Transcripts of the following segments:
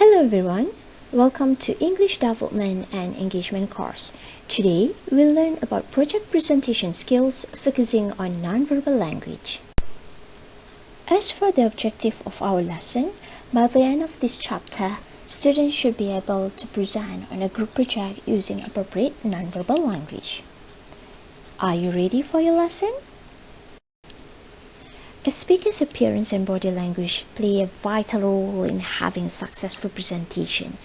Hello everyone, welcome to English Development and Engagement course. Today we'll learn about project presentation skills focusing on nonverbal language. As for the objective of our lesson, by the end of this chapter, students should be able to present on a group project using appropriate nonverbal language. Are you ready for your lesson? A speaker's appearance and body language play a vital role in having a successful presentation.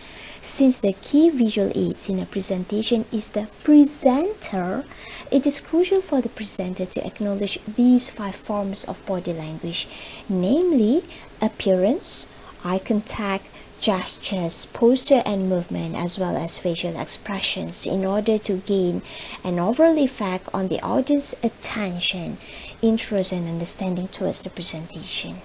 Since the key visual aids in a presentation is the presenter, it is crucial for the presenter to acknowledge these 5 forms of body language, namely appearance, eye contact, gestures, posture and movement, as well as facial expressions in order to gain an overall effect on the audience's attention, interest and understanding towards the presentation.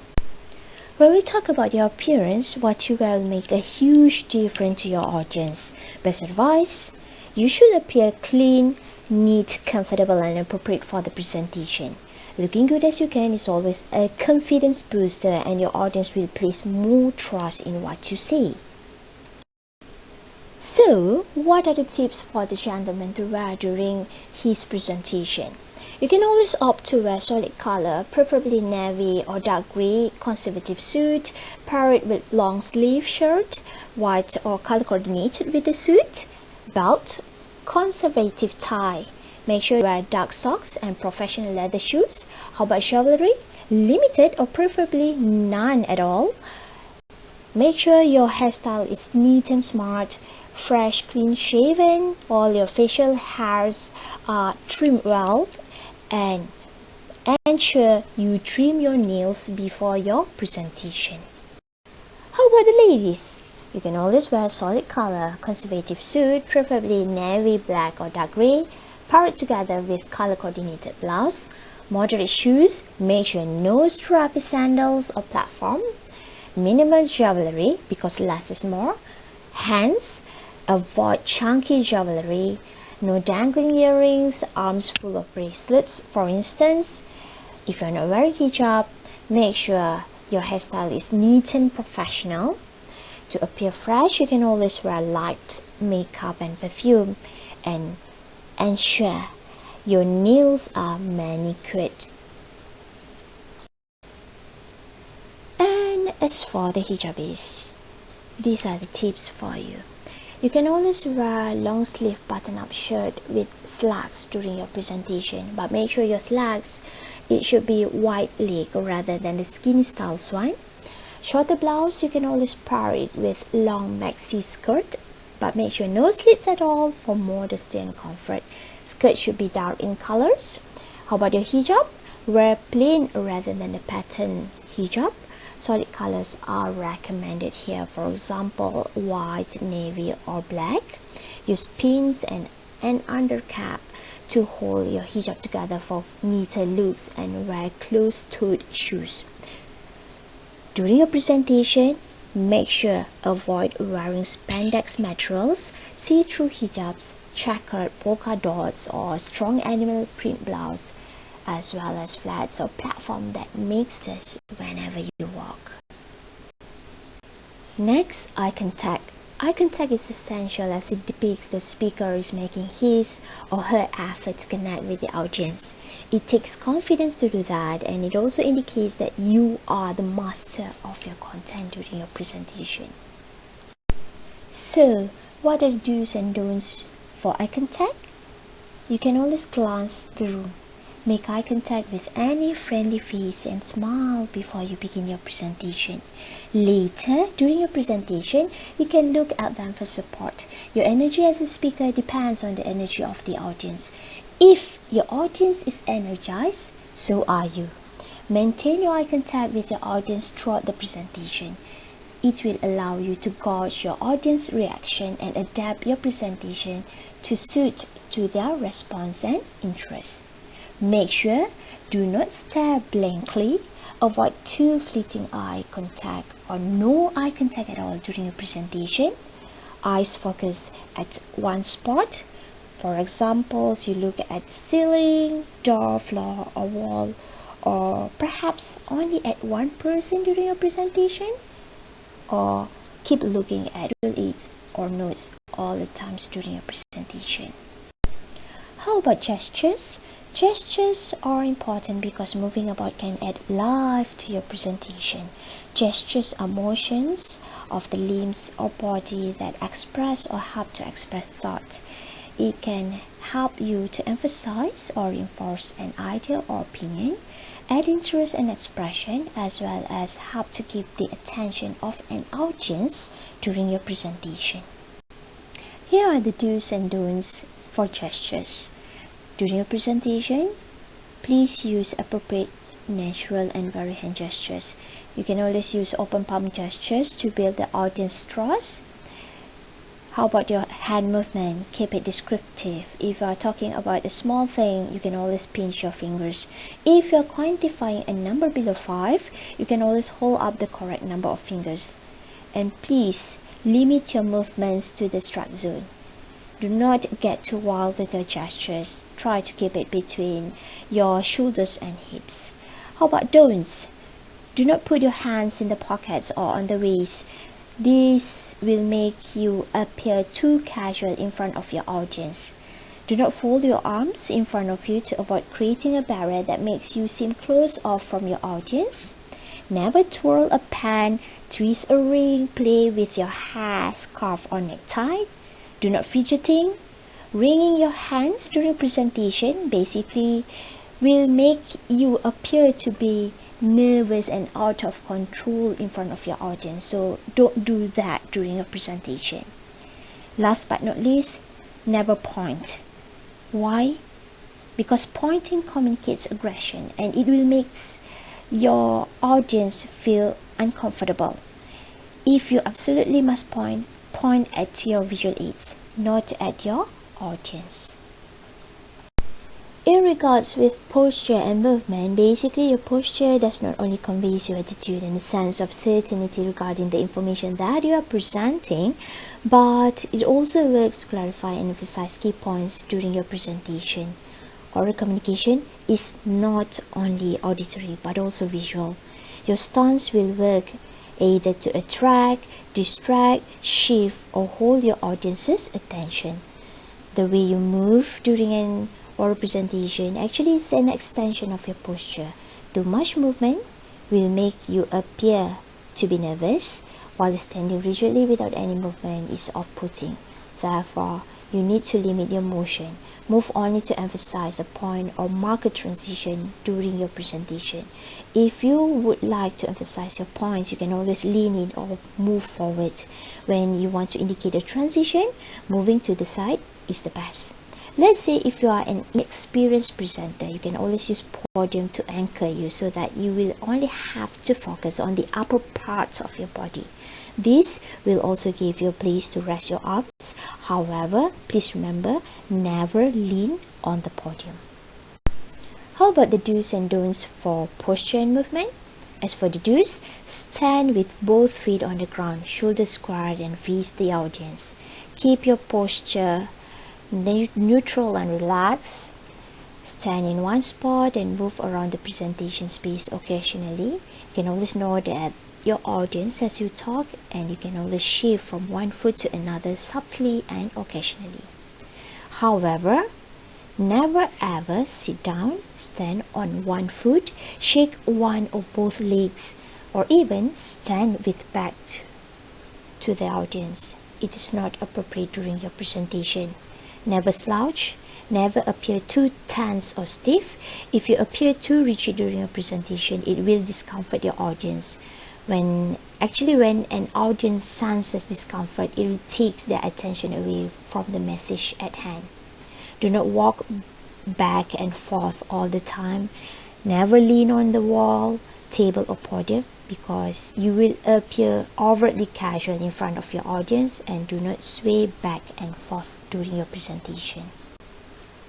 When we talk about your appearance, what you wear will make a huge difference to your audience. Best advice, you should appear clean, neat, comfortable and appropriate for the presentation. Looking good as you can is always a confidence booster and your audience will place more trust in what you say. So, what are the tips for the gentleman to wear during his presentation? You can always opt to wear solid color, preferably navy or dark gray conservative suit, pair it with long sleeve shirt, white or color coordinated with the suit, belt, conservative tie. Make sure you wear dark socks and professional leather shoes. How about jewelry? Limited or preferably none at all. Make sure your hairstyle is neat and smart, fresh, clean shaven. All your facial hairs are trimmed well, and ensure you trim your nails before your presentation. How about the ladies? You can always wear solid color, conservative suit, preferably navy, black or dark gray. Pair it together with color coordinated blouse. Moderate shoes, make sure no strappy sandals or platform. Minimal jewelry because less is more. Hands, avoid chunky jewelry. No dangling earrings, arms full of bracelets. For instance, if you're not wearing hijab, make sure your hairstyle is neat and professional. To appear fresh, you can always wear light makeup and perfume, and ensure your nails are manicured. And as for the hijabis, these are the tips for you. You can always wear a long sleeve button-up shirt with slacks during your presentation, but make sure your slacks, it should be wide leg rather than the skinny style one. Shorter blouse, you can always pair it with long maxi skirt, but make sure no slits at all for modesty and comfort. Skirt should be dark in colors. How about your hijab? Wear plain rather than a pattern hijab. Solid colors are recommended here, for example, white, navy or black. Use pins and an undercap to hold your hijab together for neater looks, and wear closed-toed shoes. During your presentation, make sure avoid wearing spandex materials, see-through hijabs, checkered polka dots or strong animal print blouse, as well as flats or platform that makes dust whenever you walk. Next, eye contact. Eye contact is essential as it depicts the speaker is making his or her effort to connect with the audience. It takes confidence to do that, and it also indicates that you are the master of your content during your presentation. So, what are the do's and don'ts for eye contact? You can always glance the room. Make eye contact with any friendly face and smile before you begin your presentation. Later, during your presentation, you can look at them for support. Your energy as a speaker depends on the energy of the audience. If your audience is energized, so are you. Maintain your eye contact with your audience throughout the presentation. It will allow you to gauge your audience reaction and adapt your presentation to suit to their response and interest. Make sure do not stare blankly. Avoid too fleeting eye contact or no eye contact at all during a presentation. Eyes focus at one spot. For example, you look at the ceiling, door, floor or wall, or perhaps only at one person during your presentation. Or Keep looking at aids or notes all the times during your presentation. How about gestures? Gestures are important because moving about can add life to your presentation. Gestures are motions of the limbs or body that express or help to express thought. It can help you to emphasize or reinforce an idea or opinion, add interest and expression, as well as help to keep the attention of an audience during your presentation. Here are the do's and don'ts for gestures. During your presentation, please use appropriate, natural, and varied hand gestures. You can always use open palm gestures to build the audience trust. How about your hand movement? Keep it descriptive. If you are talking about a small thing, you can always pinch your fingers. If you are quantifying a number below 5, you can always hold up the correct number of fingers. And please limit your movements to the strike zone. Do not get too wild with your gestures. Try to keep it between your shoulders and hips. How about don'ts? Do not put your hands in the pockets or on the waist. This will make you appear too casual in front of your audience. Do not fold your arms in front of you to avoid creating a barrier that makes you seem closed off from your audience. Never twirl a pen, twist a ring, play with your hair, scarf, or necktie. Do not fidgeting. Wringing your hands during presentation basically will make you appear to be nervous and out of control in front of your audience. So don't do that during your presentation. Last but not least, never point. Why? Because pointing communicates aggression and it will make your audience feel uncomfortable. If you absolutely must point at your visual aids, not at your audience. In regards with posture and movement, basically your posture does not only convey your attitude and a sense of certainty regarding the information that you are presenting, but it also works to clarify and emphasize key points during your presentation. Oral communication is not only auditory but also visual. Your stance will work either to attract, distract, shift, or hold your audience's attention. The way you move during an oral presentation actually is an extension of your posture. Too much movement will make you appear to be nervous, while standing rigidly without any movement is off-putting. Therefore, you need to limit your motion. Move only to emphasize a point or mark a transition during your presentation. If you would like to emphasize your points, you can always lean in or move forward. When you want to indicate a transition, moving to the side is the best. Let's say if you are an inexperienced presenter, you can always use podium to anchor you so that you will only have to focus on the upper parts of your body. This will also give you a place to rest your arms. However, please remember, never lean on the podium. How about the do's and don'ts for posture and movement? As for the do's, stand with both feet on the ground, shoulders squared, and face the audience. Keep your posture neutral and relaxed. Stand in one spot and move around the presentation space occasionally. You can always nod at your audience as you talk, and you can always shift from one foot to another subtly and occasionally. However, never ever sit down, stand on one foot, shake one or both legs, or even stand with back to the audience. It is not appropriate during your presentation. Never slouch. Never appear too tense or stiff. If you appear too rigid during your presentation, it will discomfort your audience. When an audience senses discomfort, it will take their attention away from the message at hand. Do not walk back and forth all the time. Never lean on the wall, table, or podium, because you will appear overtly casual in front of your audience, and do not sway back and forth during your presentation.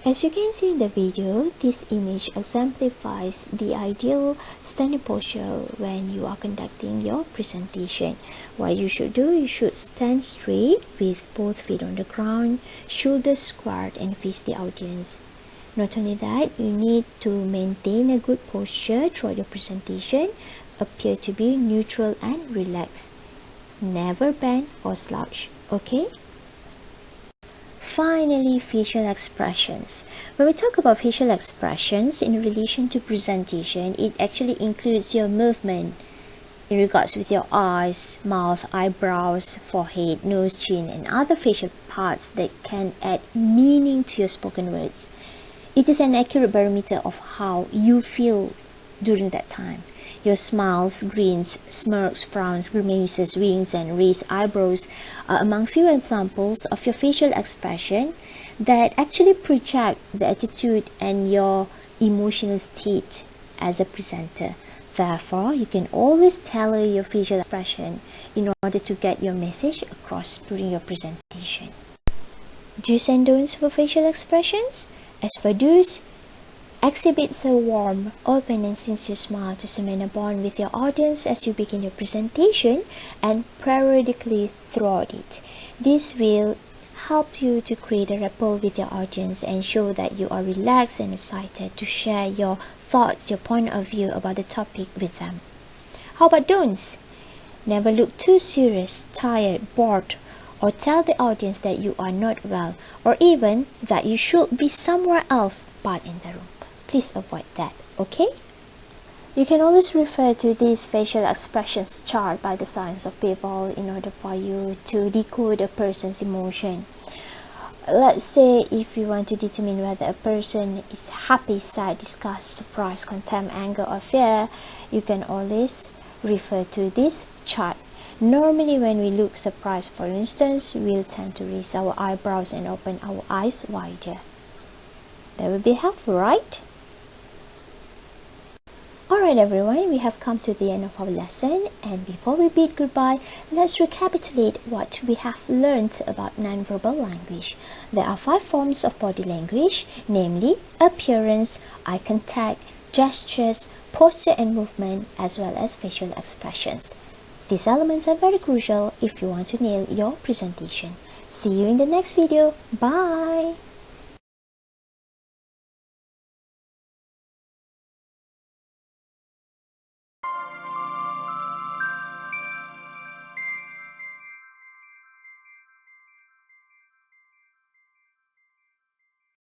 As you can see in the video, this image exemplifies the ideal standing posture when you are conducting your presentation. What you should do, you should stand straight with both feet on the ground, shoulders squared, and face the audience. Not only that, you need to maintain a good posture throughout your presentation, appear to be neutral and relaxed. never bend or slouch, okay? Finally, facial expressions. When we talk about facial expressions in relation to presentation, it actually includes your movement in regards with your eyes, mouth, eyebrows, forehead, nose, chin, and other facial parts that can add meaning to your spoken words. It is an accurate barometer of how you feel during that time. Your smiles, grins, smirks, frowns, grimaces, winks, and raised eyebrows are among few examples of your facial expression that actually project the attitude and your emotional state as a presenter. Therefore, you can always tailor your facial expression in order to get your message across during your presentation. Do's and don'ts for facial expressions. As for do's, exhibit a warm, open and sincere smile to cement a bond with your audience as you begin your presentation and periodically throughout it. This will help you to create a rapport with your audience and show that you are relaxed and excited to share your thoughts, your point of view about the topic with them. How about don'ts? Never look too serious, tired, bored, or tell the audience that you are not well, or even that you should be somewhere else but in the room. Please avoid that, okay? You can always refer to this facial expressions chart by the signs of people in order for you to decode a person's emotion. Let's say if you want to determine whether a person is happy, sad, disgust, surprise, contempt, anger, or fear, you can always refer to this chart. Normally when we look surprised, for instance, we'll tend to raise our eyebrows and open our eyes wider. That will be helpful, right? Alright everyone, we have come to the end of our lesson, and before we bid goodbye, let's recapitulate what we have learned about nonverbal language. There are 5 forms of body language, namely appearance, eye contact, gestures, posture and movement, as well as facial expressions. These elements are very crucial if you want to nail your presentation. See you in the next video. Bye!